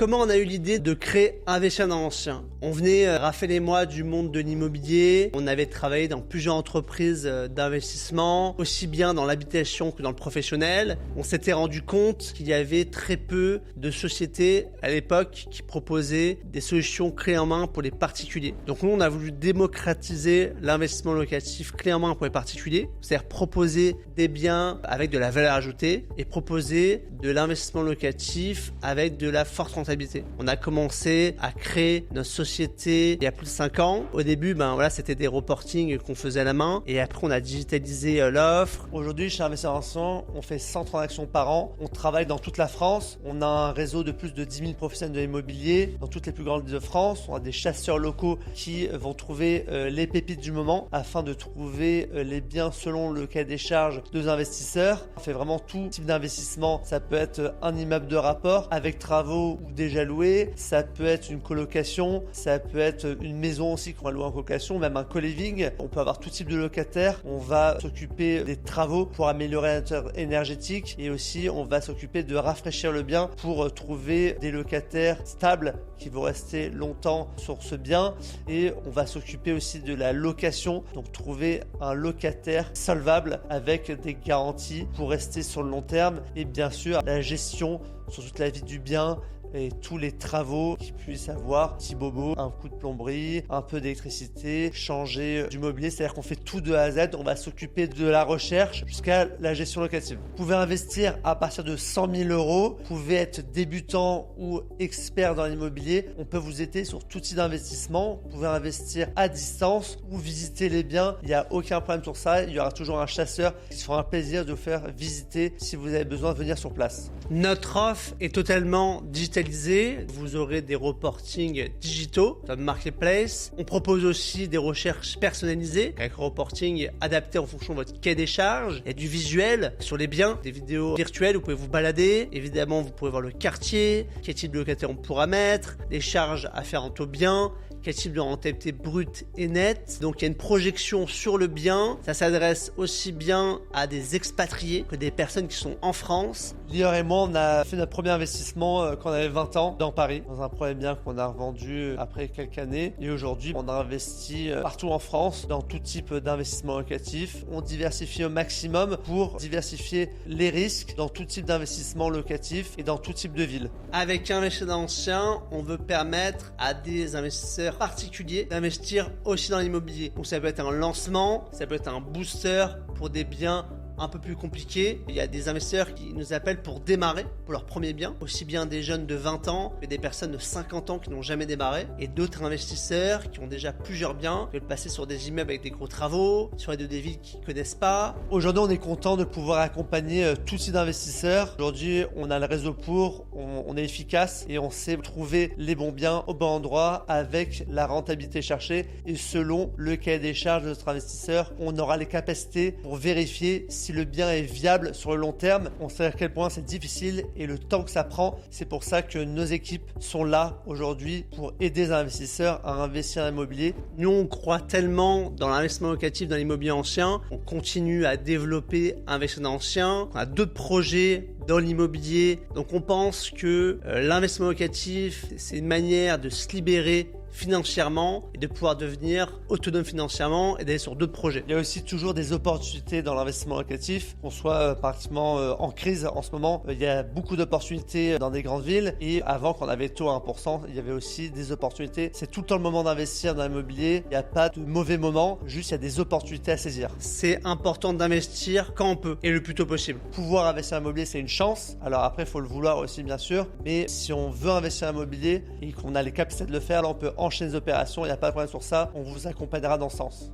comment on a eu l'idée de créer Investir dans l'ancien? On venait, Raphaël et moi, du monde de l'immobilier. On avait travaillé dans plusieurs entreprises d'investissement, aussi bien dans l'habitation que dans le professionnel. On s'était rendu compte qu'il y avait très peu de sociétés à l'époque qui proposaient des solutions clés en main pour les particuliers. Donc nous, on a voulu démocratiser l'investissement locatif clé en main pour les particuliers, c'est-à-dire proposer des biens avec de la valeur ajoutée et proposer de l'investissement locatif avec de la forte rentabilité. On a commencé à créer notre société il y a plus de 5 ans. Au début, c'était des reportings qu'on faisait à la main et après on a digitalisé l'offre. Aujourd'hui, chez Investir dans l'ancien, on fait 100 transactions par an. On travaille dans toute la France. On a un réseau de plus de 10 000 professionnels de l'immobilier dans toutes les plus grandes villes de France. On a des chasseurs locaux qui vont trouver les pépites du moment afin de trouver les biens selon le cahier des charges de nos investisseurs. On fait vraiment tout type d'investissement. Ça peut être un immeuble de rapport avec travaux ou déjà loué. Ça peut être une colocation. Ça peut être une maison aussi qu'on va louer en colocation, même un co-living. On peut avoir tout type de locataires. On va s'occuper des travaux pour améliorer l'intérieur énergétique et aussi on va s'occuper de rafraîchir le bien pour trouver des locataires stables qui vont rester longtemps sur ce bien et on va s'occuper aussi de la location, donc trouver un locataire solvable avec des garanties pour rester sur le long terme et bien sûr la gestion sur toute la vie du bien et tous les travaux qu'il puisse avoir, petit bobo, un coup de plomberie, un peu d'électricité, changer du mobilier, c'est-à-dire qu'on fait tout de A à Z, on va s'occuper de la recherche jusqu'à la gestion locative. Vous pouvez investir à partir de 100 000 euros, vous pouvez être débutant ou expert dans l'immobilier, on peut vous aider sur tout type d'investissement, vous pouvez investir à distance ou visiter les biens, il n'y a aucun problème sur ça, il y aura toujours un chasseur qui se fera un plaisir de vous faire visiter si vous avez besoin de venir sur place. Notre offre est totalement digitalisée. Vous aurez des reportings digitaux comme Marketplace. On propose aussi des recherches personnalisées avec un reporting adapté en fonction de votre cahier des charges. Il y a du visuel sur les biens, des vidéos virtuelles, vous pouvez vous balader. Évidemment, vous pouvez voir le quartier, quel type de locataire on pourra mettre, les charges afférentes au bien, quel type de rentabilité brute et nette. Donc il y a une projection sur le bien. Ça s'adresse aussi bien à des expatriés que des personnes qui sont en France. Lior et moi, on a fait notre premier investissement quand on avait 20 ans dans Paris, dans un premier bien qu'on a revendu après quelques années. Et aujourd'hui, on a investi partout en France dans tout type d'investissement locatif. On diversifie au maximum pour diversifier les risques dans tout type d'investissement locatif et dans tout type de ville. Avec Investir dans l'ancien, on veut permettre à des investisseurs particuliers d'investir aussi dans l'immobilier. Donc ça peut être un lancement, ça peut être un booster pour des biens un peu plus compliqué. Il y a des investisseurs qui nous appellent pour démarrer pour leur premier bien, aussi bien des jeunes de 20 ans que des personnes de 50 ans qui n'ont jamais démarré et d'autres investisseurs qui ont déjà plusieurs biens, qui veulent passer sur des immeubles avec des gros travaux, sur des villes qu'ils ne connaissent pas. Aujourd'hui, on est content de pouvoir accompagner tout type d'investisseurs. Aujourd'hui, on a le réseau pour, on est efficace et on sait trouver les bons biens au bon endroit avec la rentabilité cherchée et selon le cahier des charges de notre investisseur, on aura les capacités pour vérifier si le bien est viable sur le long terme. On sait à quel point c'est difficile et le temps que ça prend. C'est pour ça que nos équipes sont là aujourd'hui pour aider les investisseurs à investir en immobilier. Nous, on croit tellement dans l'investissement locatif dans l'immobilier ancien. On continue à développer Investir dans l'ancien. On a d'autres projets dans l'immobilier. Donc on pense que l'investissement locatif, c'est une manière de se libérer financièrement et de pouvoir devenir autonome financièrement et d'aller sur d'autres projets. Il y a aussi toujours des opportunités dans l'investissement locatif, qu'on soit pratiquement en crise en ce moment. Il y a beaucoup d'opportunités dans des grandes villes et avant qu'on avait taux à 1%, il y avait aussi des opportunités. C'est tout le temps le moment d'investir dans l'immobilier. Il n'y a pas de mauvais moment, juste il y a des opportunités à saisir. C'est important d'investir quand on peut et le plus tôt possible. Pouvoir investir en immobilier, c'est une chance. Alors après, il faut le vouloir aussi bien sûr, mais si on veut investir en immobilier et qu'on a les capacités de le faire, là on peut enchaîner les opérations, il n'y a pas de problème sur ça, on vous accompagnera dans ce sens.